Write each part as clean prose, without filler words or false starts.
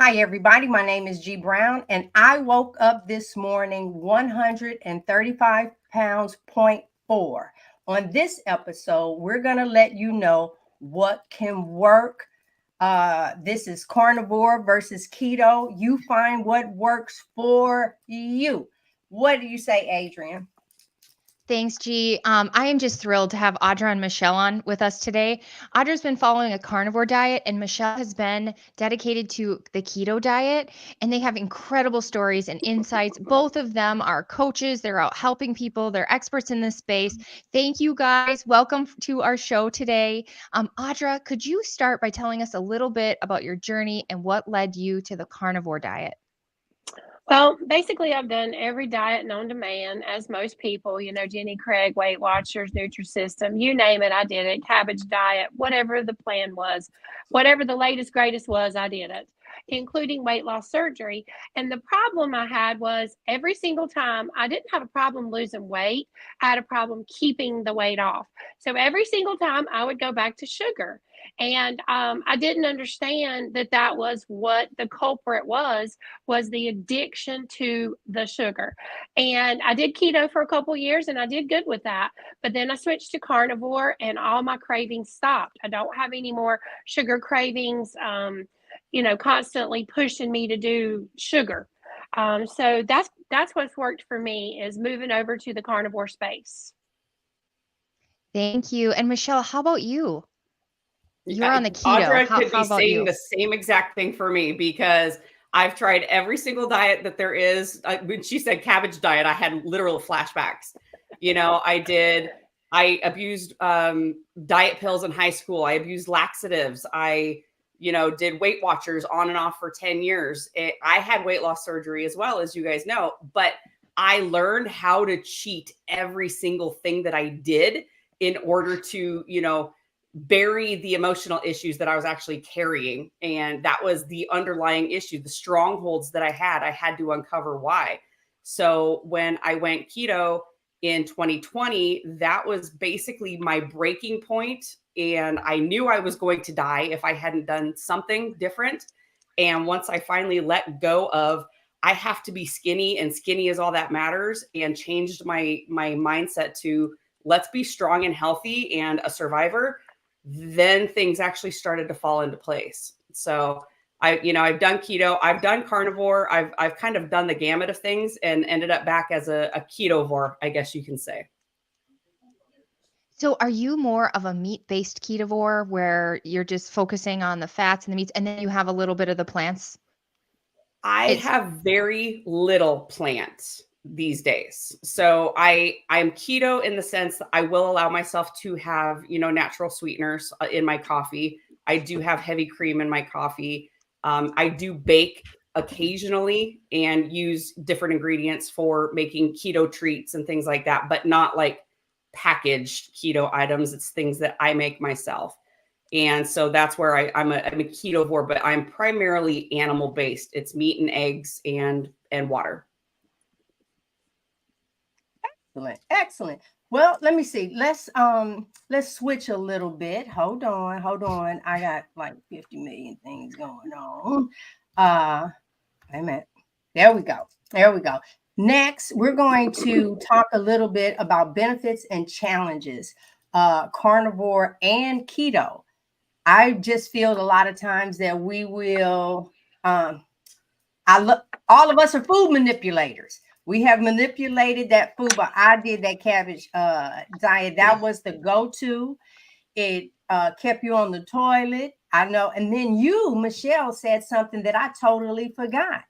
Hi, everybody. My name is G Brown, and I woke up this morning 135 pounds, point four. On this episode, we're going to let you know what can work. This is carnivore versus keto. You find what works for you. What do you say, Adrian? Thanks, G. I am just thrilled to have Audra and Michelle on with us today. Audra's been following a carnivore diet, and Michelle has been dedicated to the keto diet, and they have incredible stories and insights. Both of them are coaches, they're out helping people, they're experts in this space. Thank you, guys. Welcome to our show today. Audra, could you start by telling us a little bit about your journey and what led you to the carnivore diet? Well, basically, I've done every diet known to man, as most people, Jenny Craig, Weight Watchers, Nutrisystem, you name it, I did it. Cabbage diet, whatever the plan was, whatever the latest, greatest was, I did it, including weight loss surgery. And the problem I had was every single time I didn't have a problem losing weight, I had a problem keeping the weight off. So every single time I would go back to sugar. And I didn't understand that was what the culprit was the addiction to the sugar. And I did keto for a couple years and I did good with that. But then I switched to carnivore and all my cravings stopped. I don't have any more sugar cravings, constantly pushing me to do sugar. So that's what's worked for me is moving over to the carnivore space. Thank you. And Michelle, how about you? You're on the keto. Audra How could be about saying you? the same exact thing for me because I've tried every single diet that there is. When she said cabbage diet, I had literal flashbacks. I abused diet pills in high school. I abused laxatives. I did Weight Watchers on and off for 10 years. I had weight loss surgery as well, as you guys know, but I learned how to cheat every single thing that I did in order to, bury the emotional issues that I was actually carrying. And that was the underlying issue, the strongholds that I had to uncover why. So when I went keto in 2020, that was basically my breaking point. And I knew I was going to die if I hadn't done something different. And once I finally let go of, I have to be skinny and skinny is all that matters, and changed my mindset to let's be strong and healthy and a survivor, then things actually started to fall into place. So I've done keto, I've done carnivore, I've kind of done the gamut of things and ended up back as a ketovore, I guess you can say. So are you more of a meat-based ketovore where you're just focusing on the fats and the meats, and then you have a little bit of the plants? I have very little plants these days. So I'm keto in the sense that I will allow myself to have, natural sweeteners in my coffee. I do have heavy cream in my coffee. I do bake occasionally and use different ingredients for making keto treats and things like that, but not like packaged keto items. It's things that I make myself. And so that's where I'm a ketovore, but I'm primarily animal based. It's meat and eggs and water. Excellent. Well, let me see. Let's switch a little bit. Hold on. I got like 50 million things going on. Wait a minute. There we go. Next, we're going to talk a little bit about benefits and challenges, carnivore and keto. I just feel a lot of times that we will all of us are food manipulators. We have manipulated that food, but I did that cabbage diet. That was the go-to. It kept you on the toilet. I know. And then you, Michelle, said something that I totally forgot.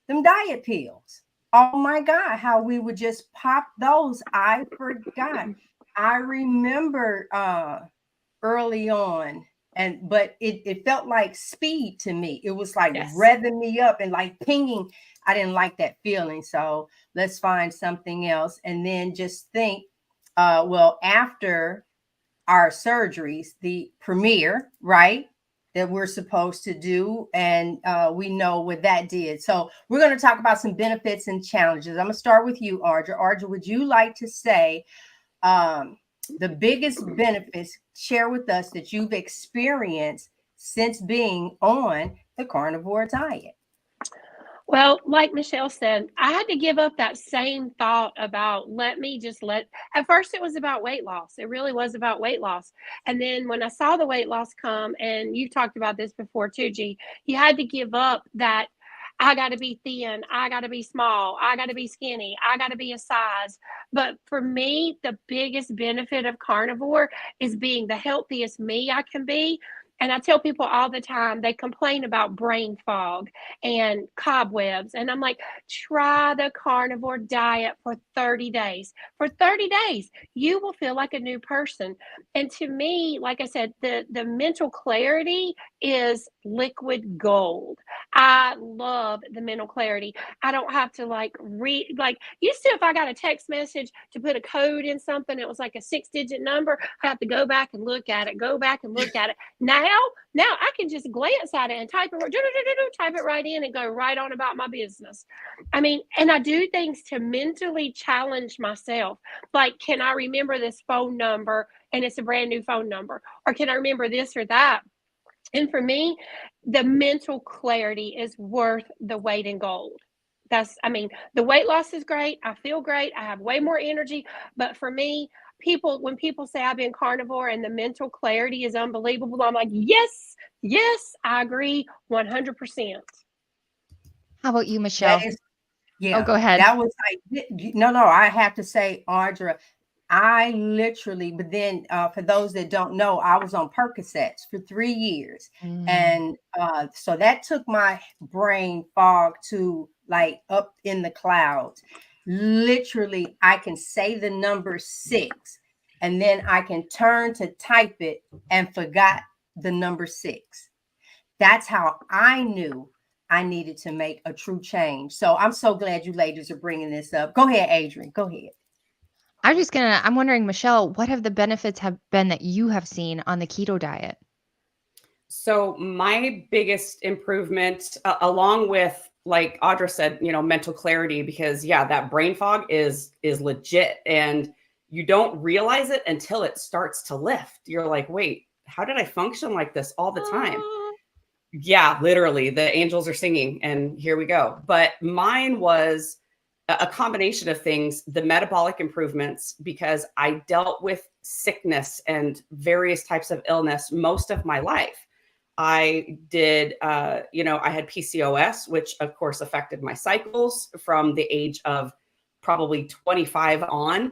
Them diet pills. Oh my God, how we would just pop those. I forgot. I remember early on. But it felt like speed to me. It was like revving me up and like pinging. I didn't like that feeling. So let's find something else. And then just think, after our surgeries, the premiere, right, that we're supposed to do. And we know what that did. So we're going to talk about some benefits and challenges. I'm going to start with you, Audra. Audra, would you like to say the biggest benefits, share with us that you've experienced since being on the carnivore diet? Well, like Michelle said, I had to give up that same thought about at first it was about weight loss. It really was about weight loss. And then when I saw the weight loss come, and you've talked about this before too, G, you had to give up that I got to be thin, I got to be small, I got to be skinny, I got to be a size. But for me, the biggest benefit of carnivore is being the healthiest me I can be. And I tell people all the time, they complain about brain fog and cobwebs. And I'm like, try the carnivore diet for 30 days. For 30 days, you will feel like a new person. And to me, like I said, the mental clarity is liquid gold. I love the mental clarity. I don't have to like used to, if I got a text message to put a code in something, it was like a 6-digit number. I have to go back and look at it, go back and look at it. Now I can just glance at it and type it right in and go right on about my business. I mean, and I do things to mentally challenge myself. Like, can I remember this phone number and it's a brand new phone number? Or can I remember this or that? And for me, the mental clarity is worth the weight in gold. The weight loss is great. I feel great. I have way more energy. But for me, when people say I've been carnivore and the mental clarity is unbelievable, I'm like, yes, I agree 100%. How about you, Michelle? Yeah. Oh, go ahead. That was like, no, I have to say, Audra, I literally, but then for those that don't know, I was on Percocets for 3 years. And so that took my brain fog to like up in the clouds. Literally, I can say the number 6 and then I can turn to type it and forgot the number 6. That's how I knew I needed to make a true change. So I'm so glad you ladies are bringing this up. Go ahead, Adrian. Go ahead. I'm wondering, Michelle, what have the benefits have been that you have seen on the keto diet? So my biggest improvement, along with, like Audra said, mental clarity, because that brain fog is legit, and you don't realize it until it starts to lift. You're like, wait, how did I function like this all the time? Yeah, literally, the angels are singing, and here we go. But mine was a combination of things, the metabolic improvements, because I dealt with sickness and various types of illness most of my life. I did, I had PCOS, which of course affected my cycles from the age of probably 25 on.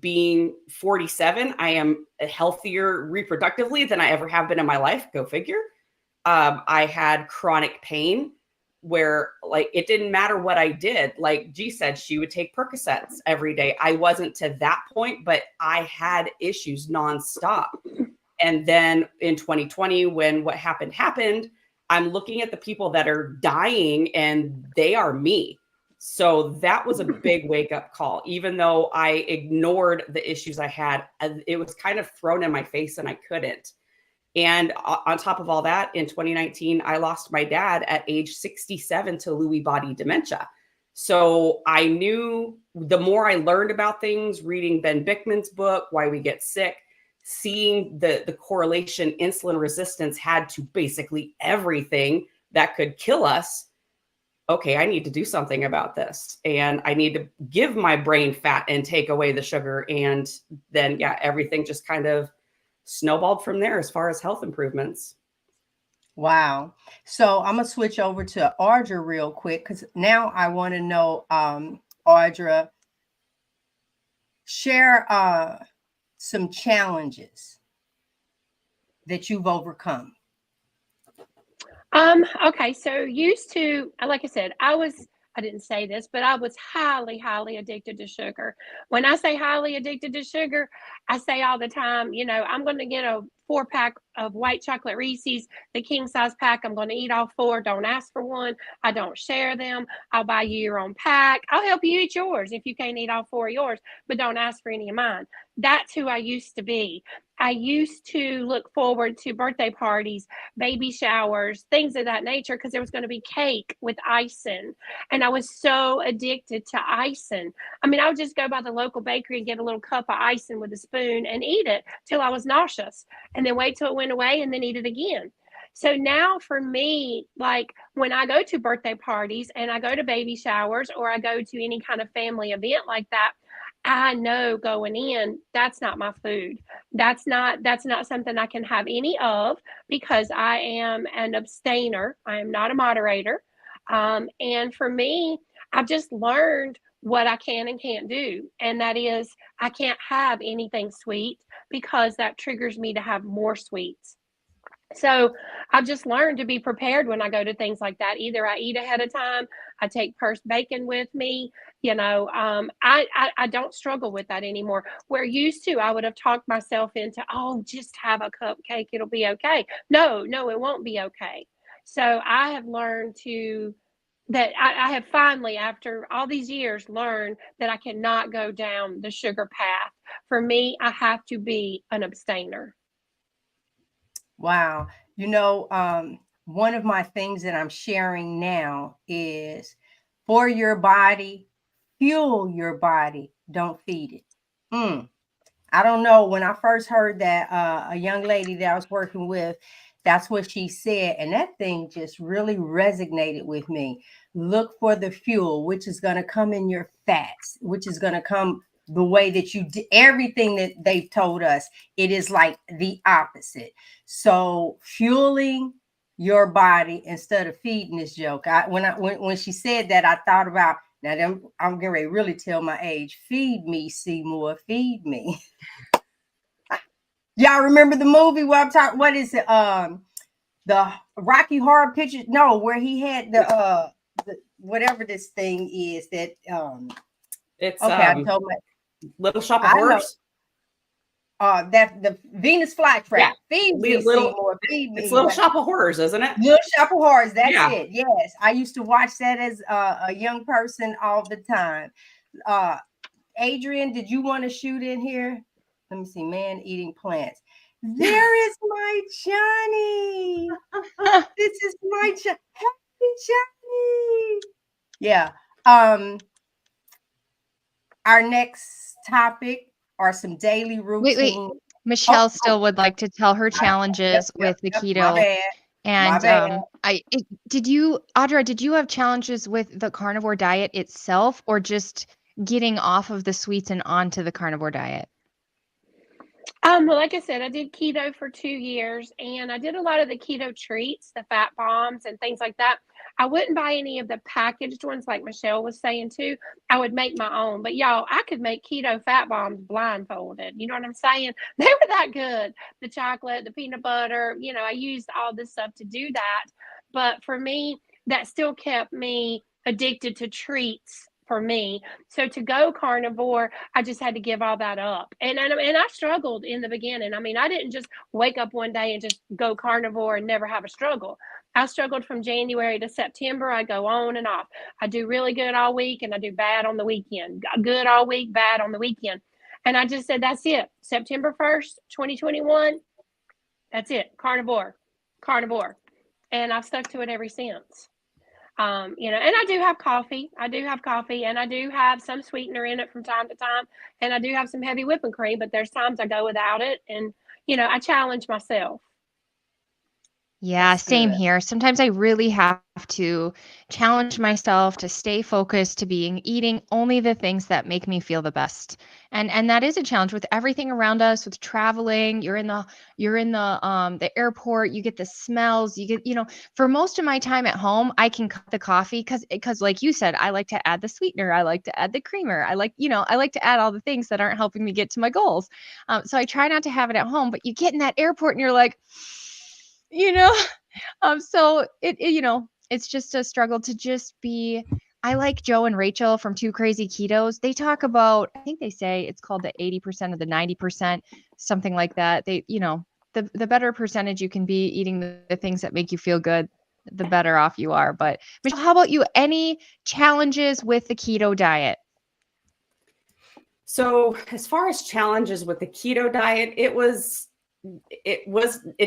Being 47, I am healthier reproductively than I ever have been in my life. Go figure. I had chronic pain where like it didn't matter what I did. Like G said, she would take Percocets every day. I wasn't to that point, but I had issues nonstop. And then in 2020, when what happened, I'm looking at the people that are dying and they are me. So that was a big wake up call. Even though I ignored the issues I had, it was kind of thrown in my face and I couldn't. And on top of all that, in 2019, I lost my dad at age 67 to Lewy body dementia. So I knew the more I learned about things, reading Ben Bickman's book, Why We Get Sick, seeing the correlation insulin resistance had to basically everything that could kill us. Okay, I need to do something about this. And I need to give my brain fat and take away the sugar. And then, everything just kind of snowballed from there as far as health improvements. Wow. So I'm going to switch over to Audra real quick, because now I want to know, Audra, share some challenges that you've overcome. Okay. So used to, like I said, I didn't say this, but I was highly, highly addicted to sugar. When I say highly addicted to sugar, I say all the time, I'm going to get a 4-pack of white chocolate Reese's, the king size pack. I'm going to eat all 4. Don't ask for one. I don't share them. I'll buy you your own pack. I'll help you eat yours if you can't eat all 4 of yours, but don't ask for any of mine. That's who I used to be. I used to look forward to birthday parties, baby showers, things of that nature, because there was going to be cake with icing. And I was so addicted to icing. I mean, I would just go by the local bakery and get a little cup of icing with a spoon and eat it till I was nauseous, and then wait till it went away and then eat it again. So now for me, like when I go to birthday parties and I go to baby showers or I go to any kind of family event like that, I know going in, that's not my food. That's not something I can have any of because I am an abstainer. I am not a moderator. And for me, I've just learned what I can and can't do. And that is I can't have anything sweet because that triggers me to have more sweets. So I've just learned to be prepared when I go to things like that. Either I eat ahead of time, I take pursed bacon with me. I don't struggle with that anymore. Where used to, I would have talked myself into, oh, just have a cupcake, it'll be okay. No, it won't be okay. So I have learned that I have finally, after all these years, learned that I cannot go down the sugar path. For me, I have to be an abstainer. Wow. One of my things that I'm sharing now is for your body, fuel your body, don't feed it. I don't know. When I first heard that, a young lady that I was working with, that's what she said. And that thing just really resonated with me. Look for the fuel, which is going to come in your fats, which is going to come the way that you did everything that they've told us. It is like the opposite. So fueling your body instead of feeding this joke. When she said that, I thought about, now I'm getting ready to really tell my age. Feed me, Seymour, feed me. Y'all remember the movie where I'm talking? What is it? The Rocky Horror Picture? No, where he had the whatever this thing is that it's okay. I told my Little Shop of Horrors. That the Venus flytrap. Yeah. Feed me, Seymour. Feed me. It's Little Shop of Horrors, isn't it? Little Shop of Horrors. That's it. Yes, I used to watch that as a young person all the time. Adrian, did you want to shoot in here? Let me see. Man eating plants. There is my Johnny. This is my Happy Johnny. Yeah. Our next topic are some daily routines. Wait. Michelle still would like to tell her challenges with the keto. My bad. And Audra, did you have challenges with the carnivore diet itself or just getting off of the sweets and onto the carnivore diet? Well, like I said, I did keto for 2 years and I did a lot of the keto treats, the fat bombs and things like that. I wouldn't buy any of the packaged ones like Michelle was saying too. I would make my own. But y'all, I could make keto fat bombs blindfolded. You know what I'm saying? They were that good. The chocolate, the peanut butter, I used all this stuff to do that. But for me, that still kept me addicted to treats for me. So to go carnivore, I just had to give all that up. And I struggled in the beginning. I mean, I didn't just wake up one day and just go carnivore and never have a struggle. I struggled from January to September. I go on and off. I do really good all week and I do bad on the weekend. Good all week, bad on the weekend. And I just said, that's it. September 1st, 2021, that's it. Carnivore. And I've stuck to it ever since. And I do have coffee. And I do have some sweetener in it from time to time. And I do have some heavy whipping cream, but there's times I go without it. And, I challenge myself. Yeah, same here. Sometimes I really have to challenge myself to stay focused to eating only the things that make me feel the best. And that is a challenge with everything around us, with traveling. You're in the airport, you get the smells, for most of my time at home, I can cut the coffee because like you said, I like to add the sweetener, I like to add the creamer. I like to add all the things that aren't helping me get to my goals. So I try not to have it at home, but you get in that airport and you're like, so it's just a struggle to just be. I like Joe and Rachel from Two Crazy Ketos. They talk about, I think they say it's called the 80% of the 90%, something like that. They, the better percentage you can be eating the things that make you feel good, the better off you are. But Michelle, how about you? Any challenges with the keto diet? So as far as challenges with the keto diet, it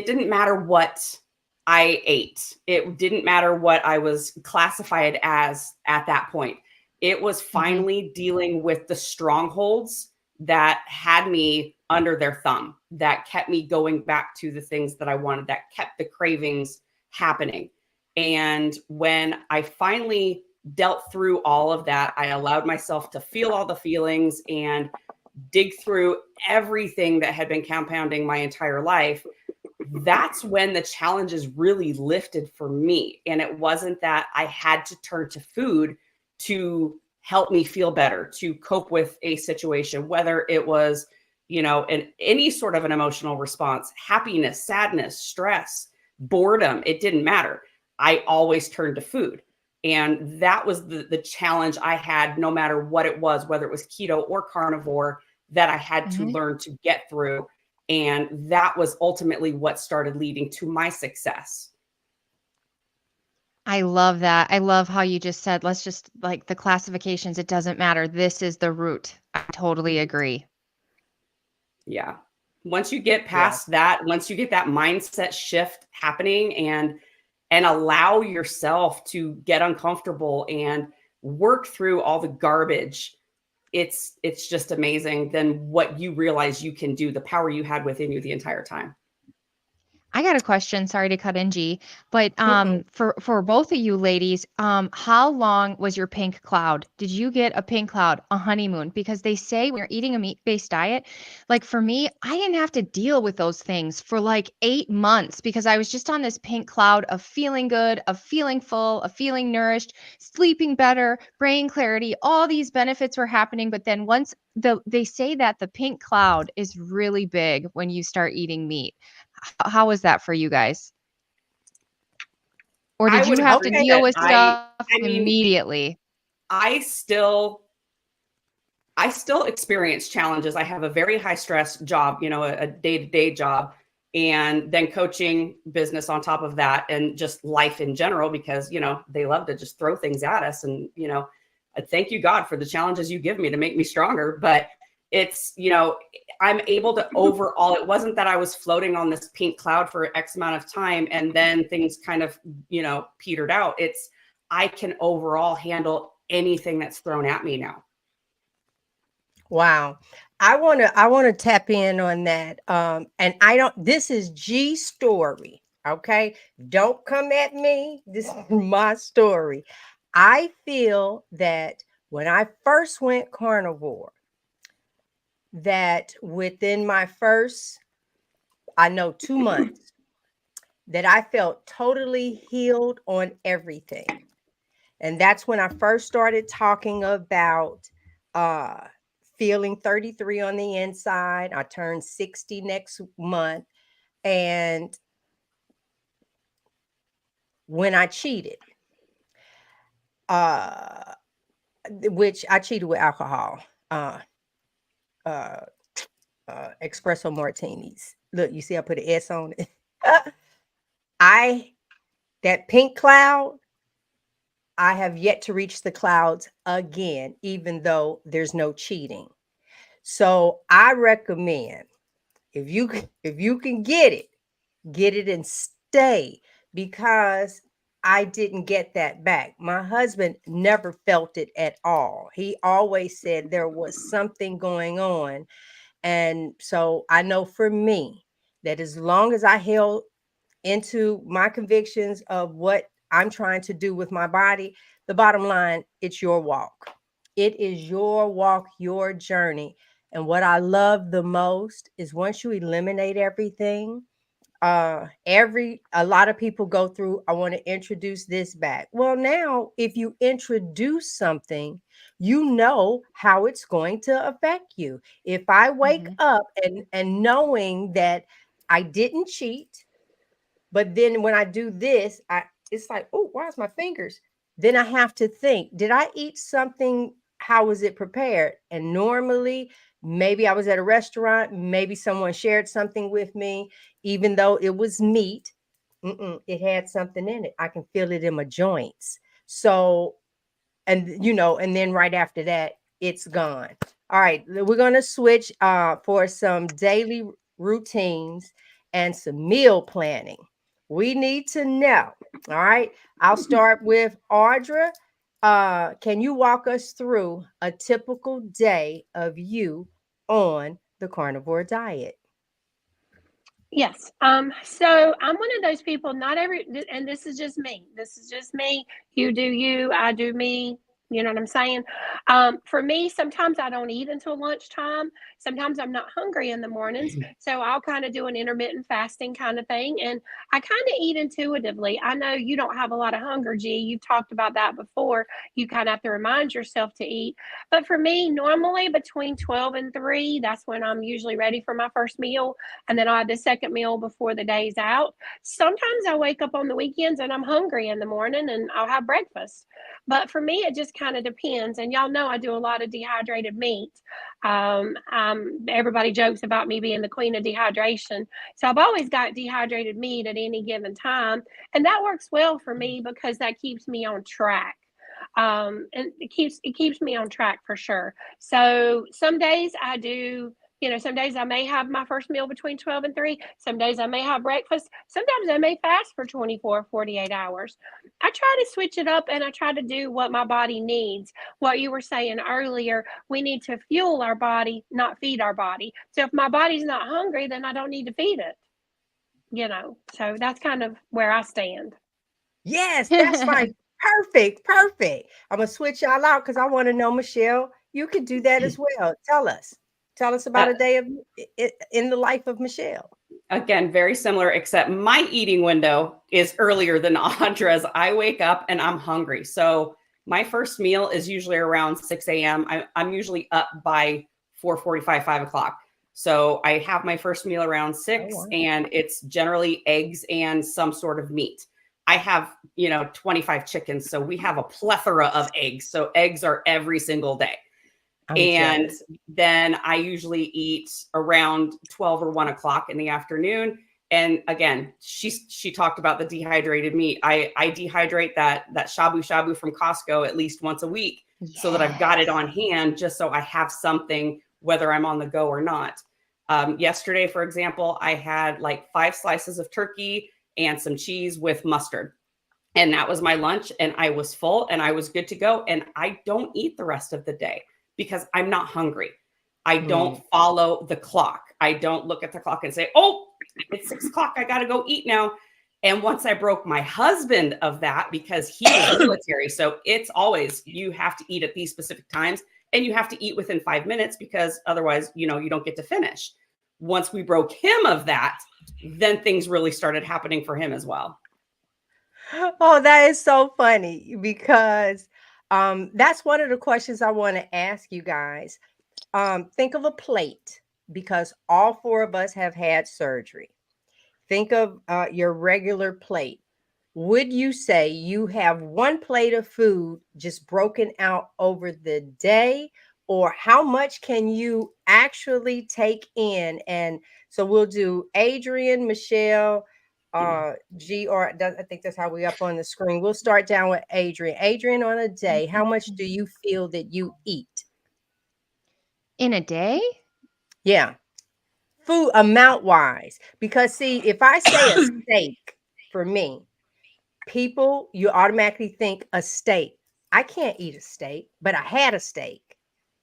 didn't matter what I ate. It didn't matter what I was classified as at that point. It was finally dealing with the strongholds that had me under their thumb that kept me going back to the things that I wanted, that kept the cravings happening. And when I finally dealt through all of that, I allowed myself to feel all the feelings and dig through everything that had been compounding my entire life. That's when the challenges really lifted for me. And it wasn't that I had to turn to food to help me feel better, to cope with a situation, whether it was, any sort of an emotional response, happiness, sadness, stress, boredom, it didn't matter. I always turned to food. And that was the challenge I had, no matter what it was, whether it was keto or carnivore, that I had to learn to get through. And that was ultimately what started leading to my success. I love that. I love how you just said, let's just like the classifications, it doesn't matter. This is the root. I totally agree. Yeah. Once you get past that, once you get that mindset shift happening and allow yourself to get uncomfortable and work through all the garbage, it's just amazing then what you realize you can do, the power you had within you the entire time. I got a question. Sorry to cut in, G, but for both of you ladies, how long was your pink cloud? Did you get a pink cloud, a honeymoon? Because they say when you're eating a meat-based diet, like for me, I didn't have to deal with those things for like 8 months because I was just on this pink cloud of feeling good, of feeling full, of feeling nourished, sleeping better, brain clarity. All these benefits were happening, but then once they say that the pink cloud is really big when you start eating meat. How was that for you guys? Or did you have to deal with stuff immediately? I still experience challenges. I have a very high stress job, a day-to-day job, and then coaching business on top of that, and just life in general, because, they love to just throw things at us. And, thank you, God, for the challenges you give me to make me stronger. But it's, I'm able to overall, it wasn't that I was floating on this pink cloud for X amount of time and then things kind of, petered out. It's, I can overall handle anything that's thrown at me now. Wow. I want to tap in on that. And this is G's story. Okay. Don't come at me. This is my story. I feel that when I first went carnivore, that within my first, 2 months, that I felt totally healed on everything. And that's when I first started talking about feeling 33 on the inside. I turned 60 next month. And when I cheated, which I cheated with alcohol, espresso martinis. Look, you see, I put an S on it. That pink cloud, I have yet to reach the clouds again, even though there's no cheating. So I recommend if you can get it and stay, because I didn't get that back. My husband never felt it at all. He always said there was something going on. And so I know for me that as long as I held into my convictions of what I'm trying to do with my body, the bottom line, it's your walk. It is your walk, your journey. And what I love the most is once you eliminate everything, a lot of people go through, I want to introduce this back. Well, now if you introduce something, you know how it's going to affect you. If I wake up and knowing that I didn't cheat, but then when I do this, it's like, oh, why is my fingers? Then I have to think, did I eat something? How was it prepared? And normally, maybe I was at a restaurant, maybe someone shared something with me, even though it was meat, it had something in it. I can feel it in my joints. So, and then right after that, it's gone. All right, we're going to switch for some daily routines and some meal planning. We need to know. All right. I'll start with Audra. Can you walk us through a typical day of you on the carnivore diet? Yes. So I'm one of those people, and this is just me. This is just me. You do you, I do me. You know what I'm saying? For me, sometimes I don't eat until lunchtime. Sometimes I'm not hungry in the mornings. So I'll kind of do an intermittent fasting kind of thing. And I kind of eat intuitively. I know you don't have a lot of hunger, G. You've talked about that before. You kind of have to remind yourself to eat. But for me, normally between 12 and 3, that's when I'm usually ready for my first meal. And then I'll have the second meal before the day's out. Sometimes I wake up on the weekends and I'm hungry in the morning and I'll have breakfast. But for me, it just kind of depends. And y'all know I do a lot of dehydrated meat. Everybody jokes about me being the queen of dehydration. So I've always got dehydrated meat at any given time. And that works well for me because that keeps me on track. And it keeps me on track for sure. So some days I do, some days I may have my first meal between 12 and 3. Some days I may have breakfast. Sometimes I may fast for 24, 48 hours. I try to switch it up and I try to do what my body needs. What you were saying earlier, we need to fuel our body, not feed our body. So if my body's not hungry, then I don't need to feed it. So that's kind of where I stand. Yes, that's fine. Perfect. I'm going to switch y'all out because I want to know, Michelle, you could do that as well. Tell us about a day in the life of Michelle. Again, very similar, except my eating window is earlier than Audra's. I wake up and I'm hungry. So my first meal is usually around 6 a.m. I'm usually up by 4:45, 5 o'clock. So I have my first meal around 6, and it's generally eggs and some sort of meat. I have, 25 chickens. So we have a plethora of eggs. So eggs are every single day. And then I usually eat around 12 or 1 o'clock in the afternoon. And again, she talked about the dehydrated meat. I dehydrate that shabu from Costco at least once a week, so that I've got it on hand, just so I have something, whether I'm on the go or not. Yesterday, for example, I had like 5 slices of turkey and some cheese with mustard. And that was my lunch. And I was full and I was good to go. And I don't eat the rest of the day because I'm not hungry. I don't follow the clock. I don't look at the clock and say, oh, it's 6 o'clock. I got to go eat now. And once I broke my husband of that, because he was military. So it's always, you have to eat at these specific times and you have to eat within 5 minutes, because otherwise, you don't get to finish. Once we broke him of that, then things really started happening for him as well. Oh, that is so funny, because that's one of the questions I want to ask you guys. Think of a plate, because all 4 of us have had surgery. Think of your regular plate. Would you say you have one plate of food just broken out over the day, or how much can you actually take in? And so we'll do Adrian, Michelle, G, or I think that's how we up on the screen. We'll start down with Adrian. Adrian, on a day, how much do you feel that you eat? In a day? Yeah. Food amount wise. Because see, if I say a steak, for me, people, you automatically think a steak. I can't eat a steak, but I had a steak,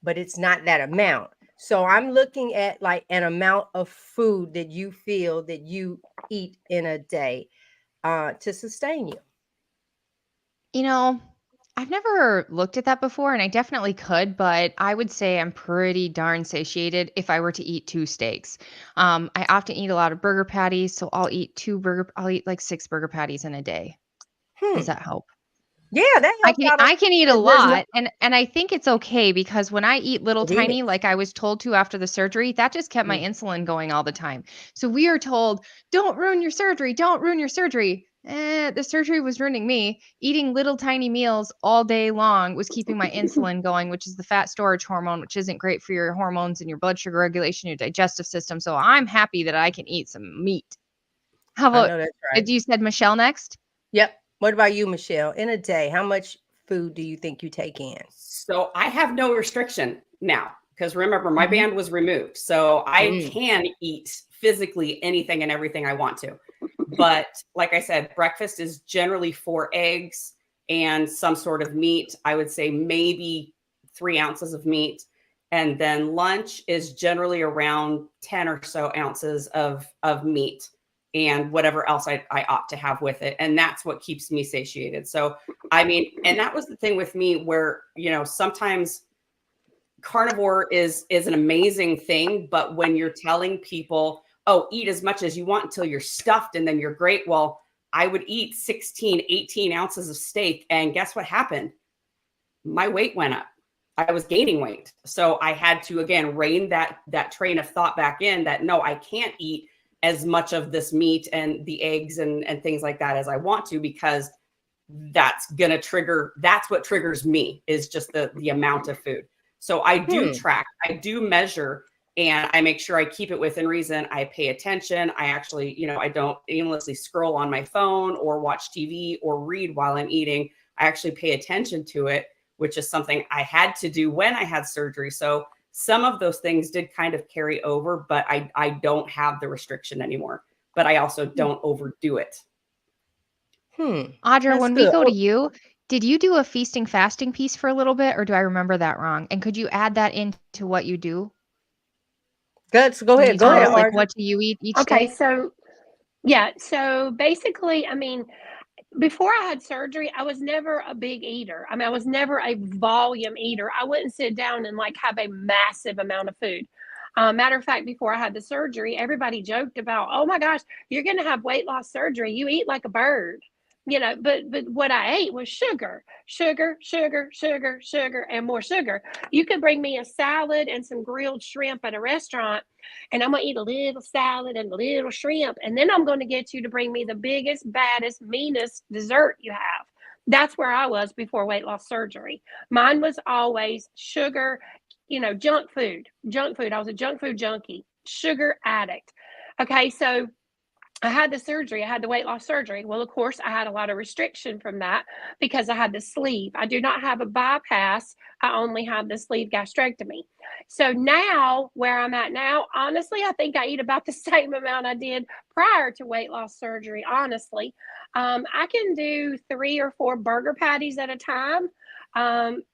but it's not that amount. So I'm looking at like an amount of food that you feel that you eat in a day to sustain you. I've never looked at that before, and I definitely could, but I would say I'm pretty darn satiated if I were to eat 2 steaks. I often eat a lot of burger patties, so I'll eat like 6 burger patties in a day. Does that help? Yeah, that helps out. I can eat a lot, and I think it's okay, because when I eat little tiny, like I was told to after the surgery, that just kept my insulin going all the time. So we are told, don't ruin your surgery. Don't ruin your surgery. The surgery was ruining me. Eating little tiny meals all day long was keeping my insulin going, which is the fat storage hormone, which isn't great for your hormones and your blood sugar regulation, your digestive system. So I'm happy that I can eat some meat. How about, you said Michelle next? Yep. What about you, Michelle? In a day, how much food do you think you take in? So I have no restriction now, because remember, my band was removed. So I can eat physically anything and everything I want to. But like I said, breakfast is generally 4 eggs and some sort of meat. I would say maybe 3 ounces of meat. And then lunch is generally around 10 or so ounces of meat and whatever else I opt to have with it. And that's what keeps me satiated. So, I mean, and that was the thing with me where, you know, sometimes carnivore is an amazing thing, but when you're telling people, oh, eat as much as you want until you're stuffed and then you're great. Well, I would eat 16, 18 ounces of steak. And guess what happened? My weight went up. I was gaining weight. So I had to, again, rein that train of thought back in that, no, I can't eat as much of this meat and the eggs and things like that as I want to, because that's going to trigger, that's what triggers me, is just the amount of food. So I do track, I do measure, and I make sure I keep it within reason. I pay attention. I actually, you know, I don't aimlessly scroll on my phone or watch TV or read while I'm eating. I actually pay attention to it, which is something I had to do when I had surgery. So some of those things did kind of carry over, but I don't have the restriction anymore, but I also don't overdo it. Audra, That's when we good. go to you, did you do a feasting fasting piece for a little bit, or do I remember that wrong? And could you add that into what you do? Good. So go Can ahead. you Go tell ahead, us, like, Audra. what do you eat each Okay, day? so yeah, so basically, I mean, before I had surgery, I was never a big eater. I mean, I was never a volume eater. I wouldn't sit down and like have a massive amount of food. Matter of fact, before I had the surgery, everybody joked about, "Oh my gosh, you're going to have weight loss surgery. You eat like a bird." You know, but what I ate was sugar, sugar, sugar, sugar, sugar, and more sugar. You could bring me a salad and some grilled shrimp at a restaurant, and I'm gonna eat a little salad and a little shrimp, and then I'm gonna get you to bring me the biggest, baddest, meanest dessert you have. That's where I was before weight loss surgery. Mine was always sugar, you know, junk food, junk food. I was a junk food junkie, sugar addict. Okay, so I had the surgery, I had the weight loss surgery. Well, of course, I had a lot of restriction from that because I had the sleeve. I do not have a bypass, I only have the sleeve gastrectomy. So now, where I'm at now, honestly, I think I eat about the same amount I did prior to weight loss surgery, honestly. I can do 3 or 4 burger patties at a time.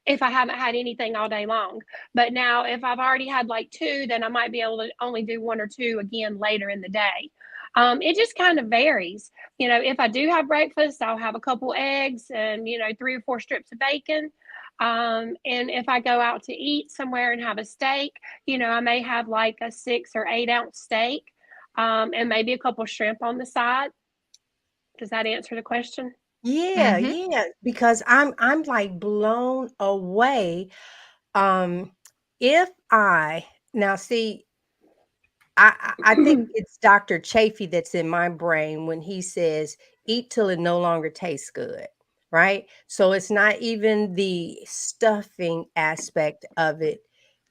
If I haven't had anything all day long. But now, if I've already had like 2, then I might be able to only do 1 or 2 again later in the day. It just kind of varies. You know, if I do have breakfast, I'll have a couple eggs and, you know, 3 or 4 strips of bacon. And if I go out to eat somewhere and have a steak, you know, I may have like a 6 or 8 ounce steak, and maybe a couple shrimp on the side. Does that answer the question? Yeah, Mm-hmm. yeah, because I'm like blown away. If I now see, I think it's Dr. Chafee that's in my brain when he says eat till it no longer tastes good, right? So it's not even the stuffing aspect of it,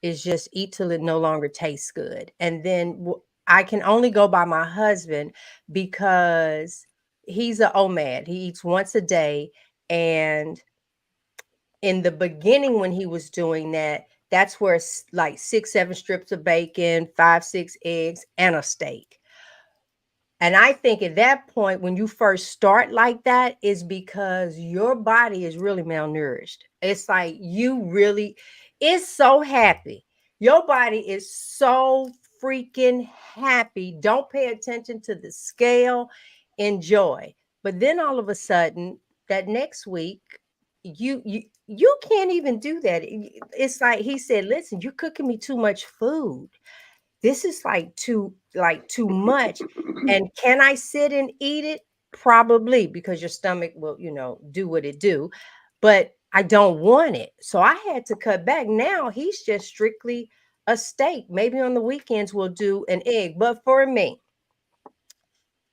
it's just eat till it no longer tastes good. And then I can only go by my husband because he's a OMAD. He eats once a day. And in the beginning, when he was doing that, that's where it's like 6, 7 strips of bacon, 5, 6 eggs, and a steak. And I think at that point, when you first start like that, is because your body is really malnourished. It's like you really, it's so happy. Your body is so freaking happy. Don't pay attention to the scale. Enjoy. But then all of a sudden, that next week, you can't even do that. It's like he said, listen, you're cooking me too much food. This is like too much. And can I sit and eat it? Probably, because your stomach will, do what it do. But I don't want it. So I had to cut back. Now he's just strictly a steak. Maybe on the weekends we'll do an egg. But for me,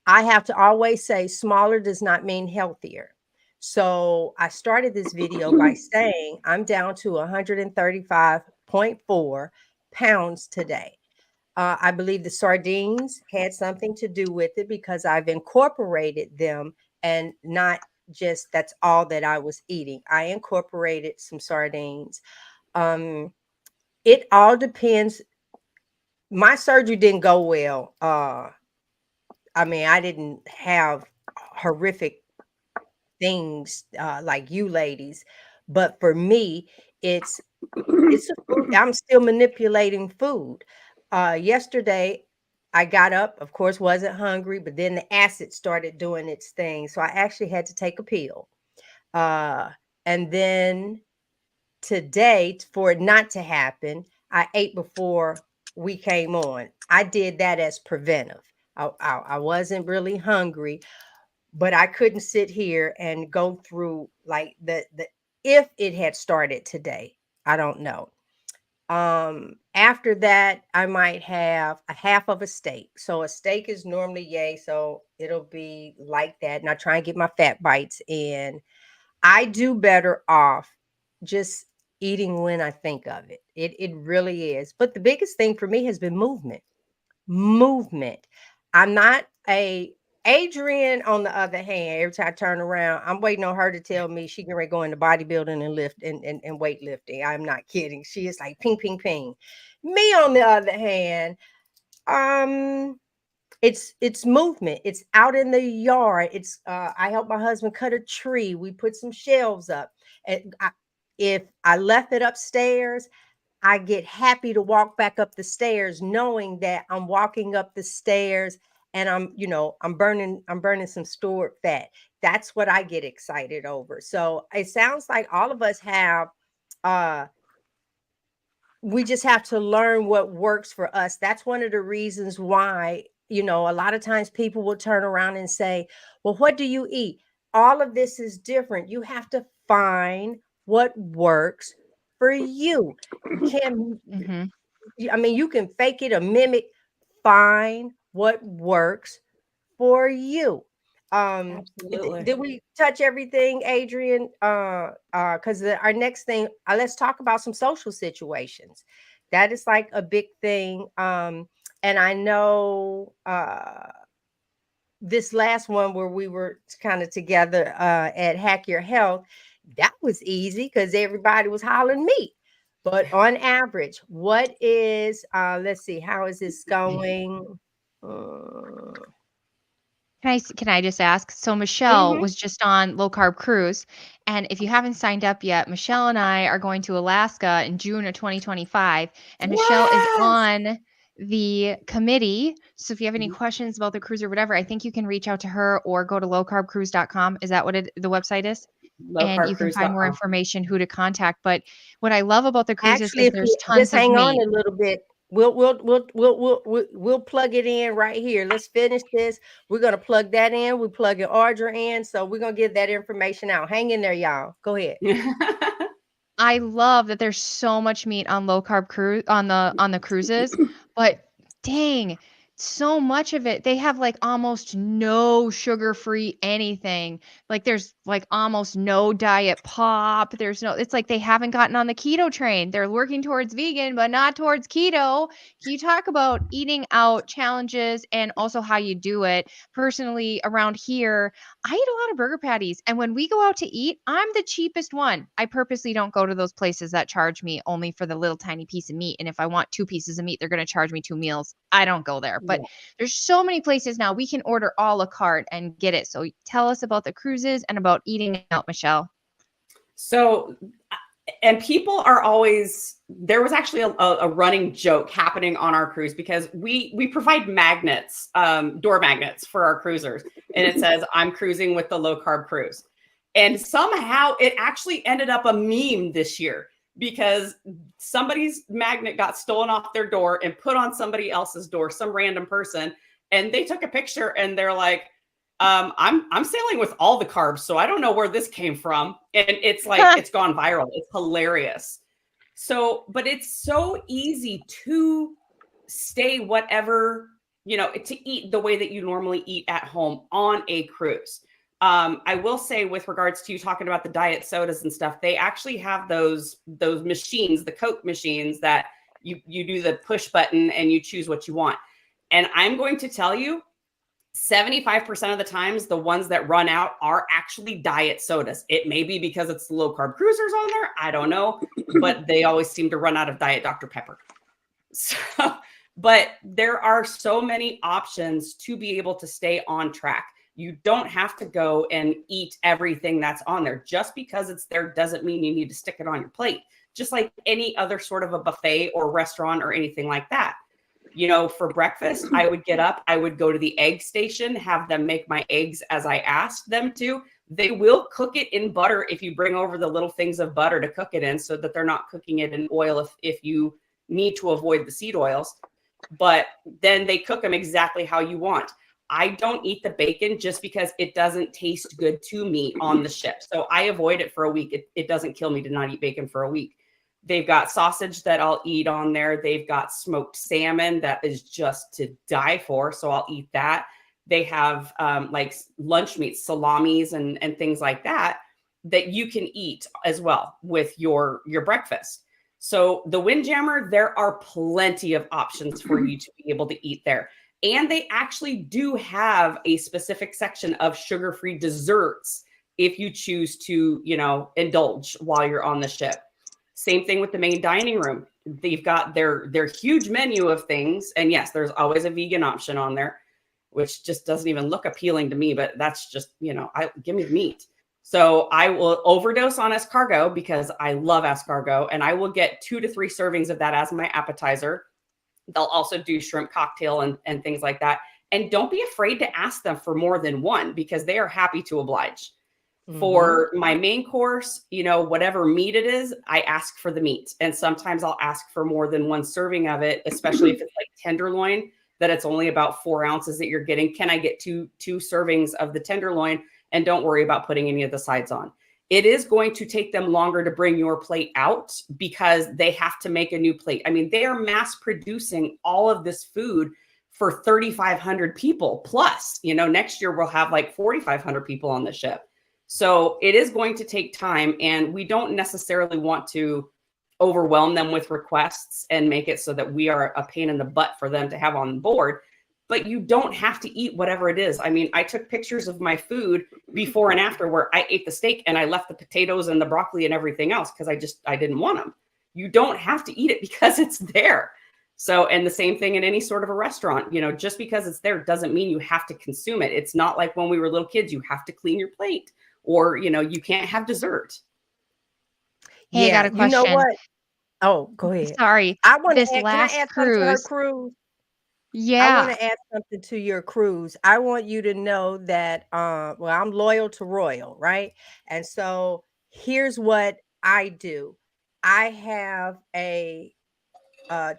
I have to always say smaller does not mean healthier. So I started this video by saying I'm down to 135.4 pounds today. I believe the sardines had something to do with it because I've incorporated them, and not just that's all that I was eating. I incorporated some sardines. It all depends. My surgery didn't go well. I mean, I didn't have horrific things like you ladies, but for me, it's It's a food. I'm still manipulating food. Yesterday, I got up, of course, wasn't hungry, but then the acid started doing its thing. So I actually had to take a pill. Uh, and then today, for it not to happen, I ate before we came on. I did that as preventive. I wasn't really hungry, but I couldn't sit here and go through like the if it had started today. I don't know. After that, I might have a half of a steak. So a steak is normally yay, so it'll be like that. And I try and get my fat bites in. I do better off just eating when I think of it. It really is. But the biggest thing for me has been movement. Movement. I'm not a Adrian, on the other hand, every time I turn around, I'm waiting on her to tell me she can ready to go into bodybuilding and lift and weightlifting. I'm not kidding. She is like ping, ping, ping. Me, on the other hand, um, it's movement. It's out in the yard. It's I helped my husband cut a tree. We put some shelves up. And if I left it upstairs, I get happy to walk back up the stairs knowing that I'm walking up the stairs and I'm burning some stored fat. That's what I get excited over. So it sounds like all of us have uh we just have to learn what works for us. That's one of the reasons why, a lot of times people will turn around and say, "Well, what do you eat?" All of this is different. You have to find what works for you. You can't Mm-hmm. I mean, you can fake it or mimic. Find what works for you. Absolutely. Did we touch everything, Adrian? Because our next thing, let's talk about some social situations. That is like a big thing. And I know this last one where we were kind of together at Hack Your Health, that was easy because everybody was hollering meat. But on average, what is, let's see, how is this going? Uh, Can I just ask? So Michelle mhm. was just on low carb cruise, and if you haven't signed up yet, Michelle and I are going to Alaska in June of 2025, and Michelle is Yes. on the committee. So if you have any Mhm. questions about the cruise or whatever, I think you can reach out to her or go to lowcarbcruise.com. Is that what the website is? And you can find more Lowcarbcruise.com. information who to contact. But what I love about the cruises Actually, is if there's you tons just of hang on meat. a little bit, we'll plug it in right here. Let's finish this. We're gonna plug that in. We plug in Audra in, so we're gonna get that information out. Hang in there, y'all. Go ahead. I love that there's so much meat on low carb cruise on the cruises, but dang, so much of it they have like almost no sugar-free anything. Like there's like almost no diet pop. There's no it's like they haven't gotten on the keto train. They're working towards vegan, but not towards keto. Can you talk about eating out challenges and also how you do it? Personally, around here, I eat a lot of burger patties. And when we go out to eat, I'm the cheapest one. I purposely don't go to those places that charge me only for the little tiny piece of meat. And if I want 2 pieces of meat, they're going to charge me 2 meals. I don't go there. But Yeah. there's so many places now we can order a la carte and get it. So tell us about the cruises and about eating out, Michelle. So, and people are always, there was actually a running joke happening on our cruise because we provide magnets, door magnets for our cruisers. And it says, "I'm cruising with the low carb cruise." And somehow it actually ended up a meme this year because somebody's magnet got stolen off their door and put on somebody else's door, some random person. And they took a picture and they're like, I'm sailing with all the carbs, so I don't know where this came from. And it's like it's gone viral. It's hilarious. So, but it's so easy to stay whatever, to eat the way that you normally eat at home on a cruise. I will say with regards to you talking about the diet sodas and stuff, they actually have those machines, the Coke machines that you do the push button and you choose what you want. And I'm going to tell you, 75% of the times, the ones that run out are actually diet sodas. It may be because it's low carb cruisers on there. I don't know, but they always seem to run out of Diet Dr. Pepper. So, but there are so many options to be able to stay on track. You don't have to go and eat everything that's on there. Just because it's there doesn't mean you need to stick it on your plate. just like any other sort of a buffet or restaurant or anything like that. You know, for breakfast, I would get up, I would go to the egg station, have them make my eggs as I asked them to. They will cook it in butter if you bring over the little things of butter to cook it in, so that they're not cooking it in oil if you need to avoid the seed oils. But then they cook them exactly how you want. I don't eat the bacon just because it doesn't taste good to me on the ship. So I avoid it for a week. It doesn't kill me to not eat bacon for a week. They've got sausage that I'll eat on there. They've got smoked salmon that is just to die for. So I'll eat that. They have like lunch meats, salamis and things like that you can eat as well with your breakfast. So the Windjammer, there are plenty of options for you to be able to eat there. And they actually do have a specific section of sugar-free desserts if you choose to, you know, indulge while you're on the ship. Same thing with the main dining room. They've got their huge menu of things. And yes, there's always a vegan option on there, which just doesn't even look appealing to me, but that's just, you know, give me the meat. So I will overdose on escargot because I love escargot, and I will get 2 to 3 servings of that as my appetizer. They'll also do shrimp cocktail and things like that. And don't be afraid to ask them for more than one, because they are happy to oblige. For my main course, you know, whatever meat it is, I ask for the meat. And sometimes I'll ask for more than one serving of it, especially if it's like tenderloin, that it's only about 4 ounces that you're getting. Can I get two servings of the tenderloin? And don't worry about putting any of the sides on. It is going to take them longer to bring your plate out because they have to make a new plate. I mean, they are mass producing all of this food for 3,500 people plus. You know, next year we'll have like 4,500 people on the ship. So it is going to take time, and we don't necessarily want to overwhelm them with requests and make it so that we are a pain in the butt for them to have on board. But you don't have to eat whatever it is. I mean, I took pictures of my food before and after where I ate the steak and I left the potatoes and the broccoli and everything else because I didn't want them. You don't have to eat it because it's there. So, and the same thing in any sort of a restaurant, you know, just because it's there doesn't mean you have to consume it. It's not like when we were little kids, you have to clean your plate, or, you know, you can't have dessert. Hey, I got a question. You know what? Oh, go ahead. Sorry. I want to This add, can I last add something to her cruise. cruise? I Yeah. want to add something to your cruise. I want you to know that, well, I'm loyal to Royal, right? And so here's what I do. I have a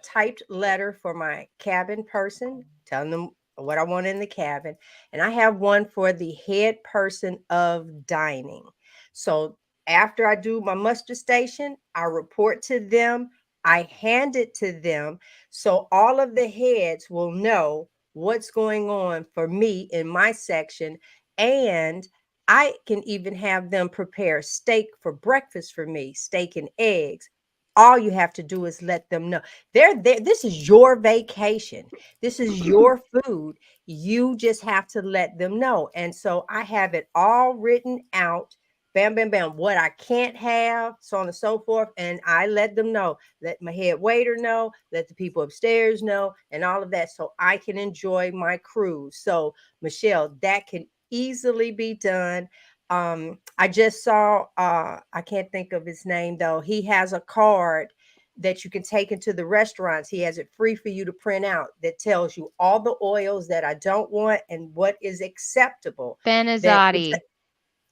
typed letter for my cabin person, telling them what I want in the cabin. And I have one for the head person of dining. So after I do my muster station, I report to them. I hand it to them. So all of the heads will know what's going on for me in my section. And I can even have them prepare steak for breakfast for me, steak and eggs. All you have to do is let them know. They're there. This is your vacation. This is your food. You just have to let them know. And so I have it all written out. Bam, bam, bam. What I can't have, so on and so forth. And I let them know. Let my head waiter know. Let the people upstairs know, and all of that, so I can enjoy my cruise. So, Michelle, that can easily be done. I just saw, I can't think of his name though. He has a card that you can take into the restaurants. He has it free for you to print out that tells you all the oils that I don't want and what is acceptable. Benazati.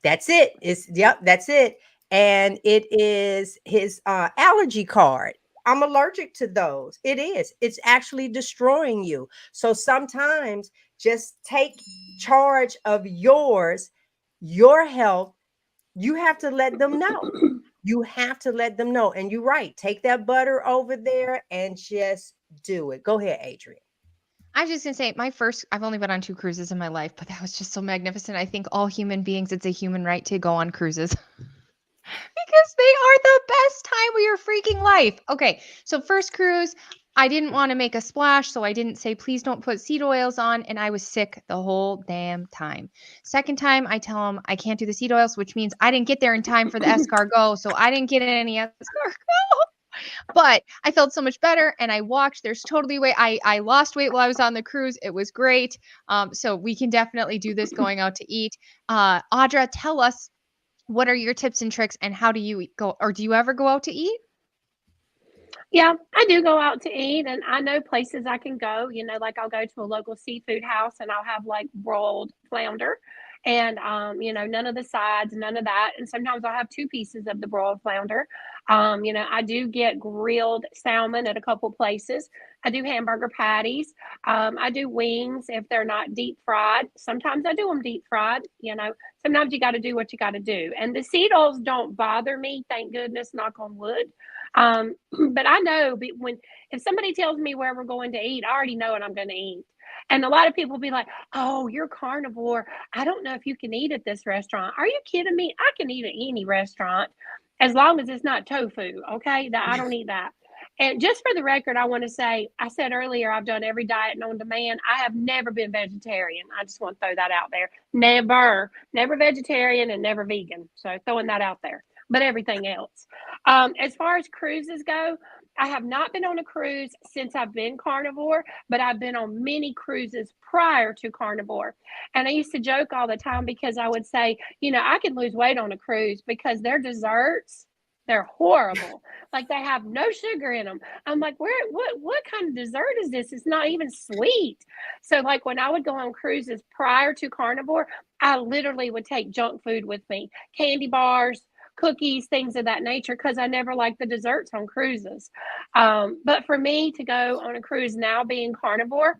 That's it. Yep, that's it. And it is his allergy card. I'm allergic to those. It is. It's actually destroying you. So sometimes just take charge of your health. You have to let them know. You have to let them know. And you're right. Take that butter over there and just do it. Go ahead, Adrian. I was just gonna say, I've only been on 2 cruises in my life, but that was just so magnificent. I think all human beings, it's a human right to go on cruises because they are the best time of your freaking life. Okay, so first cruise, I didn't want to make a splash, so I didn't say, please don't put seed oils on, and I was sick the whole damn time. Second time, I tell them I can't do the seed oils, which means I didn't get there in time for the escargot, so I didn't get any escargot. But I felt so much better, and I walked. There's totally a way. I lost weight while I was on the cruise. It was great. So we can definitely do this going out to eat. Audra, tell us, what are your tips and tricks, and how do you go, or do you ever go out to eat? Yeah, I do go out to eat, and I know places I can go, like I'll go to a local seafood house and I'll have like broiled flounder and none of the sides, none of that. And sometimes I'll have two pieces of the broiled flounder. I do get grilled salmon at a couple places. I do hamburger patties. I do wings if they're not deep fried. Sometimes I do them deep fried. Sometimes you got to do what you got to do. And the Cedos don't bother me, thank goodness, knock on wood. But I know if somebody tells me where we're going to eat, I already know what I'm going to eat. And a lot of people be like, "Oh, you're carnivore. I don't know if you can eat at this restaurant." Are you kidding me? I can eat at any restaurant as long as it's not tofu. Okay, that I don't eat that. And just for the record, I want to say, I said earlier, I've done every diet known to man. I have never been vegetarian. I just want to throw that out there. Never vegetarian and never vegan. So throwing that out there, but everything else. As far as cruises go, I have not been on a cruise since I've been carnivore, but I've been on many cruises prior to carnivore. And I used to joke all the time because I would say, I could lose weight on a cruise because their desserts, they're horrible. Like they have no sugar in them. I'm like, what kind of dessert is this? It's not even sweet. So like when I would go on cruises prior to carnivore, I literally would take junk food with me, candy bars, cookies, things of that nature, because I never liked the desserts on cruises. But for me to go on a cruise now being carnivore,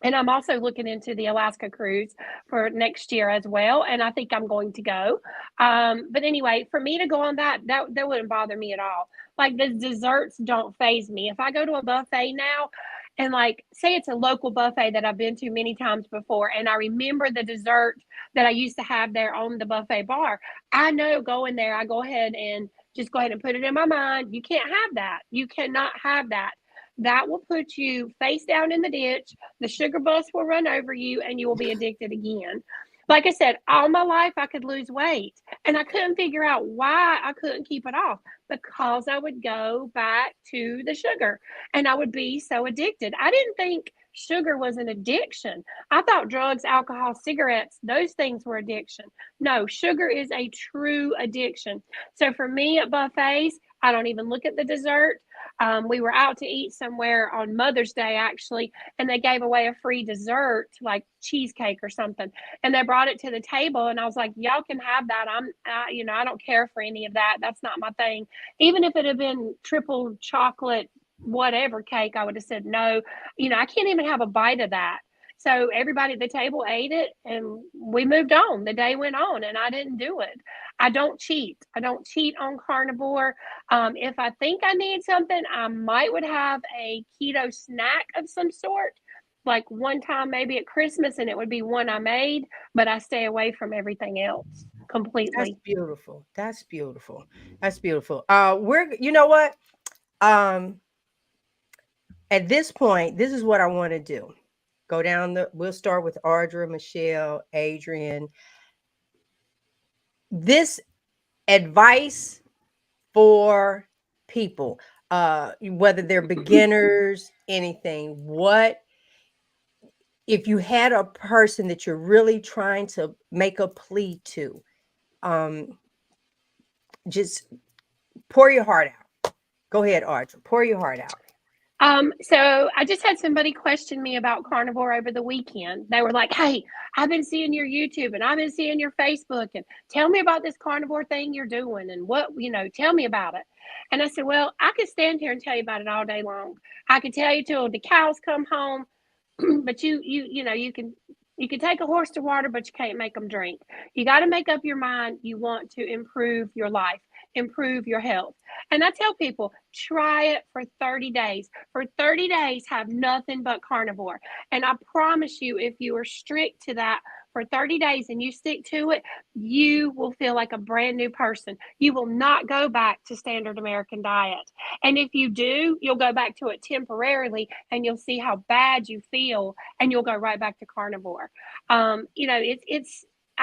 and I'm also looking into the Alaska cruise for next year as well. And I think I'm going to go. But anyway, for me to go on that wouldn't bother me at all. Like the desserts don't faze me. If I go to a buffet now, and like say it's a local buffet that I've been to many times before, and I remember the dessert that I used to have there on the buffet bar, I know going there, I go ahead and just go ahead and put it in my mind. You can't have that. You cannot have that. That will put you face down in the ditch. The sugar bus will run over you and you will be addicted again. Like I said, all my life I could lose weight and I couldn't figure out why I couldn't keep it off because I would go back to the sugar and I would be so addicted. I didn't think sugar was an addiction. I thought drugs, alcohol, cigarettes, those things were addiction. No, sugar is a true addiction. So for me at buffets, I don't even look at the dessert. We were out to eat somewhere on Mother's Day, actually, and they gave away a free dessert, like cheesecake or something. And they brought it to the table, and I was like, "Y'all can have that. I don't care for any of that. That's not my thing." Even if it had been triple chocolate, whatever cake, I would have said no. I can't even have a bite of that. So everybody at the table ate it, and we moved on. The day went on, and I didn't do it. I don't cheat. I don't cheat on carnivore. If I think I need something, I might would have a keto snack of some sort, like one time maybe at Christmas, and it would be one I made, but I stay away from everything else That's completely. beautiful. That's beautiful. That's beautiful. You know what? At this point, this is what I want to do. We'll start with Audra, Michelle, Adrian. This advice for people, whether they're beginners, anything, if you had a person that you're really trying to make a plea to, just pour your heart out. Go ahead, Audra, pour your heart out. So I just had somebody question me about carnivore over the weekend. They were like, "Hey, I've been seeing your YouTube and I've been seeing your Facebook and tell me about this carnivore thing you're doing and tell me about it." And I said, "Well, I could stand here and tell you about it all day long. I could tell you till the cows come home, but you can take a horse to water, but you can't make them drink. You got to make up your mind. You want to improve your life, improve your health." And I tell people, try it for 30 days. For 30 days, have nothing but carnivore. And I promise you, if you are strict to that for 30 days and you stick to it, you will feel like a brand new person. You will not go back to standard American diet. And if you do, you'll go back to it temporarily and you'll see how bad you feel and you'll go right back to carnivore.